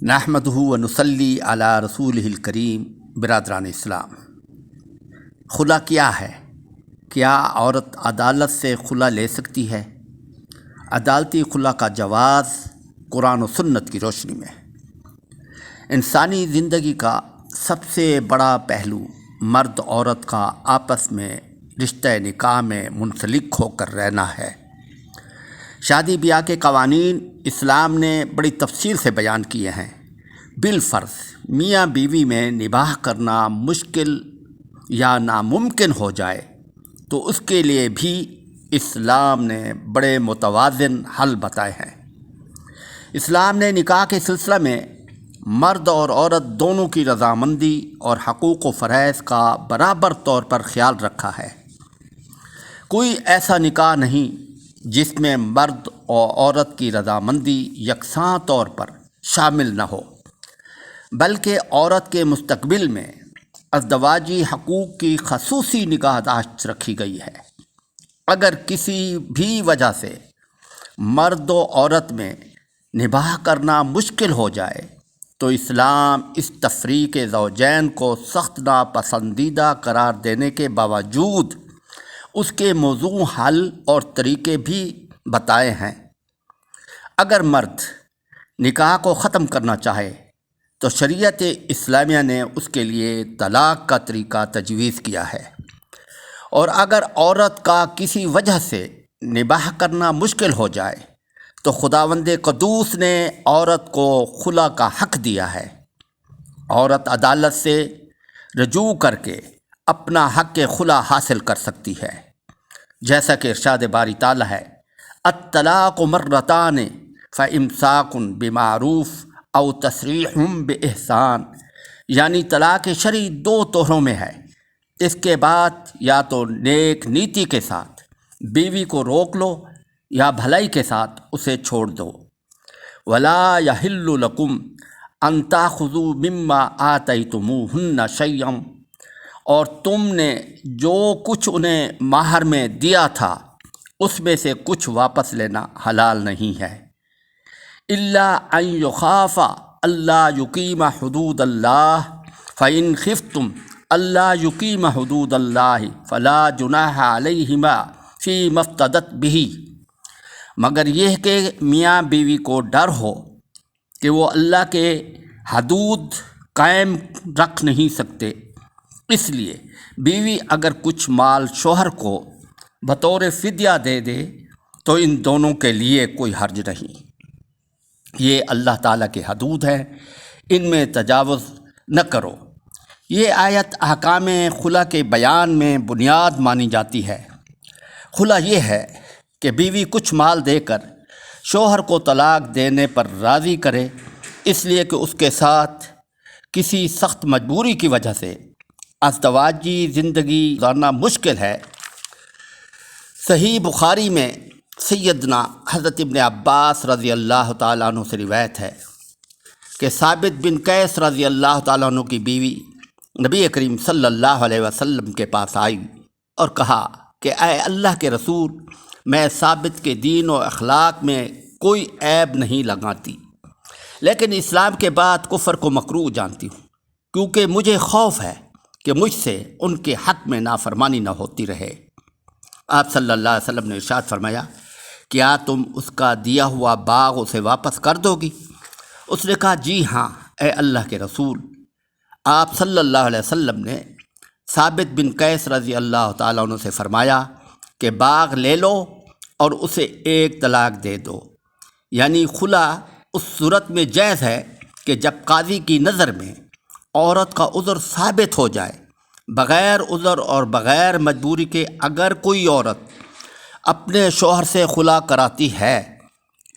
نحمدہ و نصلی علی رسولہ الکریم۔ برادران اسلام، خلا کیا ہے؟ کیا عورت عدالت سے خلا لے سکتی ہے؟ عدالتی خلا کا جواز قرآن و سنت کی روشنی میں۔ انسانی زندگی کا سب سے بڑا پہلو مرد عورت کا آپس میں رشتہ نکاح میں منسلک ہو کر رہنا ہے۔ شادی بیاہ کے قوانین اسلام نے بڑی تفصیل سے بیان کیے ہیں۔ بالفرض میاں بیوی میں نباہ کرنا مشکل یا ناممکن ہو جائے تو اس کے لیے بھی اسلام نے بڑے متوازن حل بتائے ہیں۔ اسلام نے نکاح کے سلسلہ میں مرد اور عورت دونوں کی رضامندی اور حقوق و فرائض کا برابر طور پر خیال رکھا ہے۔ کوئی ایسا نکاح نہیں جس میں مرد اور عورت کی رضامندی یکساں طور پر شامل نہ ہو، بلکہ عورت کے مستقبل میں ازدواجی حقوق کی خصوصی نگہداشت رکھی گئی ہے۔ اگر کسی بھی وجہ سے مرد و عورت میں نباہ کرنا مشکل ہو جائے تو اسلام اس تفریق زوجین کو سخت ناپسندیدہ قرار دینے کے باوجود اس کے موزوں حل اور طریقے بھی بتائے ہیں۔ اگر مرد نکاح کو ختم کرنا چاہے تو شریعت اسلامیہ نے اس کے لیے طلاق کا طریقہ تجویز کیا ہے، اور اگر عورت کا کسی وجہ سے نباہ کرنا مشکل ہو جائے تو خداوند قدوس نے عورت کو خلا کا حق دیا ہے۔ عورت عدالت سے رجوع کر کے اپنا حق خلا حاصل کر سکتی ہے، جیسا کہ ارشاد باری تعالیٰ ہے، الطلاق مرتان فامساک بمعروف او تسریح باحسان، یعنی طلاق شرعی دو طہروں میں ہے۔ اس کے بعد یا تو نیک نیتی کے ساتھ بیوی کو روک لو یا بھلائی کے ساتھ اسے چھوڑ دو۔ ولا یحل لکم ان تاخذوا مما آتیتموہن شیئا، اور تم نے جو کچھ انہیں مہر میں دیا تھا اس میں سے کچھ واپس لینا حلال نہیں ہے، الا ان یخافا الا یقیم حدود اللہ فان خفتم الا یقیم حدود اللہ فلا جناح علیہما فیما افتدت بہ، مگر یہ کہ میاں بیوی کو ڈر ہو کہ وہ اللہ کے حدود قائم رکھ نہیں سکتے، اس لیے بیوی اگر کچھ مال شوہر کو بطور فدیہ دے دے تو ان دونوں کے لیے کوئی حرج نہیں۔ یہ اللہ تعالیٰ کی حدود ہے، ان میں تجاوز نہ کرو۔ یہ آیت احکام خلا کے بیان میں بنیاد مانی جاتی ہے۔ خلا یہ ہے کہ بیوی کچھ مال دے کر شوہر کو طلاق دینے پر راضی کرے، اس لیے کہ اس کے ساتھ کسی سخت مجبوری کی وجہ سے ازدواجی زندگی گزارنا مشکل ہے۔ صحیح بخاری میں سیدنا حضرت ابن عباس رضی اللہ تعالیٰ عنہ سے روایت ہے کہ ثابت بن قیس رضی اللہ تعالیٰ عنہ کی بیوی نبی کریم صلی اللہ علیہ وسلم کے پاس آئی اور کہا کہ اے اللہ کے رسول، میں ثابت کے دین و اخلاق میں کوئی عیب نہیں لگاتی، لیکن اسلام کے بعد کفر کو مکروہ جانتی ہوں، کیونکہ مجھے خوف ہے کہ مجھ سے ان کے حق میں نافرمانی نہ ہوتی رہے۔ آپ صلی اللہ علیہ وسلم نے ارشاد فرمایا، کیا تم اس کا دیا ہوا باغ اسے واپس کر دو گی؟ اس نے کہا، جی ہاں اے اللہ کے رسول۔ آپ صلی اللہ علیہ وسلم نے ثابت بن قیس رضی اللہ تعالیٰ عنہ سے فرمایا کہ باغ لے لو اور اسے ایک طلاق دے دو، یعنی خلا اس صورت میں جائز ہے کہ جب قاضی کی نظر میں عورت کا عذر ثابت ہو جائے۔ بغیر عذر اور بغیر مجبوری کے اگر کوئی عورت اپنے شوہر سے خلا کراتی ہے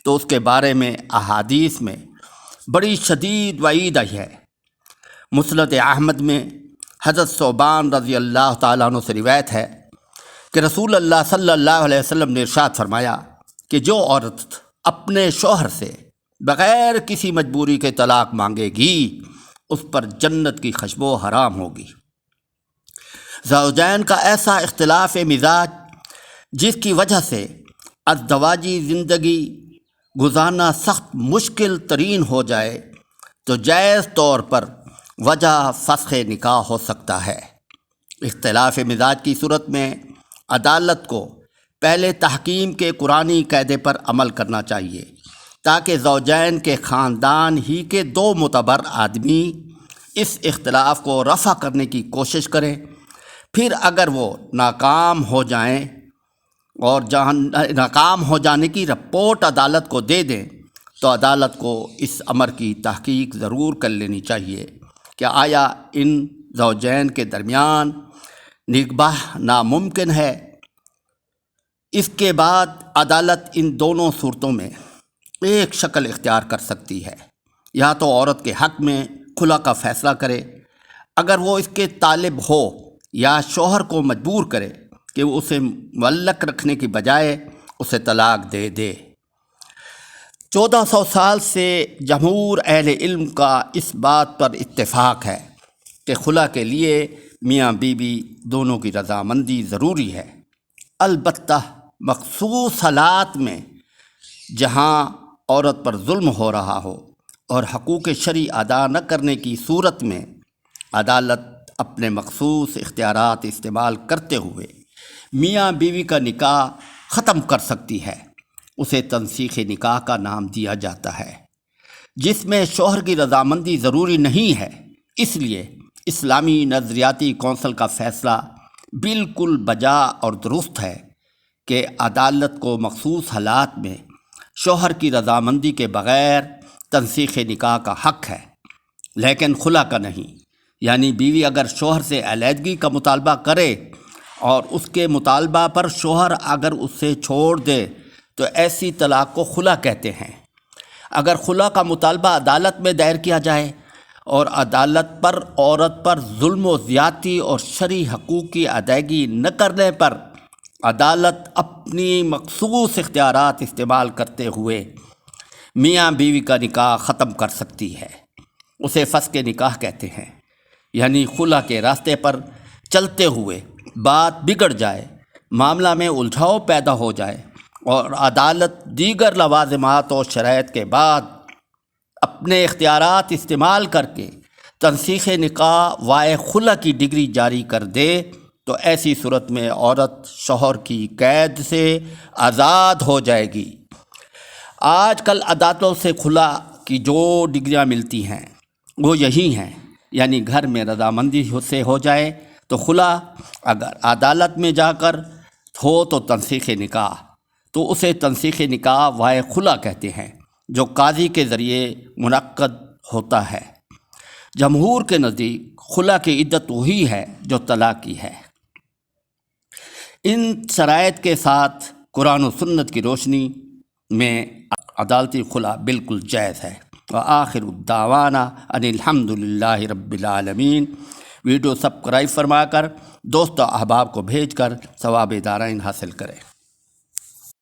تو اس کے بارے میں احادیث میں بڑی شدید وعید آئی ہے۔ مسند احمد میں حضرت ثوبان رضی اللہ تعالیٰ عنہ سے روایت ہے کہ رسول اللہ صلی اللہ علیہ وسلم نے ارشاد فرمایا کہ جو عورت اپنے شوہر سے بغیر کسی مجبوری کے طلاق مانگے گی اس پر جنت کی خوشبو حرام ہوگی۔ زوجین کا ایسا اختلاف مزاج جس کی وجہ سے ازدواجی زندگی گزارنا سخت مشکل ترین ہو جائے تو جائز طور پر وجہ فسخ نکاح ہو سکتا ہے۔ اختلاف مزاج کی صورت میں عدالت کو پہلے تحکیم کے قرآنی قاعدے پر عمل کرنا چاہیے تاکہ زوجین کے خاندان ہی کے دو معتبر آدمی اس اختلاف کو رفع کرنے کی کوشش کریں۔ پھر اگر وہ ناکام ہو جائیں اور ناکام ہو جانے کی رپورٹ عدالت کو دے دیں تو عدالت کو اس امر کی تحقیق ضرور کر لینی چاہیے کہ آیا ان زوجین کے درمیان نکاح ناممکن ہے۔ اس کے بعد عدالت ان دونوں صورتوں میں ایک شکل اختیار کر سکتی ہے، یا تو عورت کے حق میں خلا کا فیصلہ کرے اگر وہ اس کے طالب ہو، یا شوہر کو مجبور کرے کہ وہ اسے معلق رکھنے کی بجائے اسے طلاق دے دے۔ 1400 سال سے جمہور اہل علم کا اس بات پر اتفاق ہے کہ خلا کے لیے میاں بیوی دونوں کی رضامندی ضروری ہے، البتہ مخصوص حالات میں جہاں عورت پر ظلم ہو رہا ہو اور حقوق شرعی ادا نہ کرنے کی صورت میں عدالت اپنے مخصوص اختیارات استعمال کرتے ہوئے میاں بیوی کا نکاح ختم کر سکتی ہے۔ اسے تنسیخ نکاح کا نام دیا جاتا ہے، جس میں شوہر کی رضامندی ضروری نہیں ہے۔ اس لیے اسلامی نظریاتی کونسل کا فیصلہ بالکل بجا اور درست ہے کہ عدالت کو مخصوص حالات میں شوہر کی رضامندی کے بغیر تنسیخ نکاح کا حق ہے، لیکن خلا کا نہیں۔ یعنی بیوی اگر شوہر سے علیحدگی کا مطالبہ کرے اور اس کے مطالبہ پر شوہر اگر اس سے چھوڑ دے تو ایسی طلاق کو خلا کہتے ہیں۔ اگر خلا کا مطالبہ عدالت میں دائر کیا جائے اور عدالت پر عورت پر ظلم و زیادتی اور شرعی حقوق کی ادائیگی نہ کرنے پر عدالت اپنی مخصوص اختیارات استعمال کرتے ہوئے میاں بیوی کا نکاح ختم کر سکتی ہے۔ اسے فسخ نکاح کہتے ہیں۔ یعنی خلا کے راستے پر چلتے ہوئے بات بگڑ جائے، معاملہ میں الجھاؤ پیدا ہو جائے اور عدالت دیگر لوازمات و شرائط کے بعد اپنے اختیارات استعمال کر کے تنسیخ نکاح وائے خلا کی ڈگری جاری کر دے تو ایسی صورت میں عورت شوہر کی قید سے آزاد ہو جائے گی۔ آج کل عدالتوں سے خلا کی جو ڈگریاں ملتی ہیں وہ یہی ہیں، یعنی گھر میں رضامندی سے ہو جائے تو خلا، اگر عدالت میں جا کر ہو تو تنسیخ نکاح، تو اسے تنسیخ نکاح وائے خلا کہتے ہیں، جو قاضی کے ذریعے منعقد ہوتا ہے۔ جمہور کے نزدیک خلا کی عدت وہی ہے جو طلاق کی ہے۔ ان شرائط کے ساتھ قرآن و سنت کی روشنی میں عدالتی خلا بالکل جائز ہے۔ وآخر الدعوانا ان الحمد للہ رب العالمین۔ ویڈیو سبسکرائب فرما کر دوست و احباب کو بھیج کر ثواب دارین حاصل کریں۔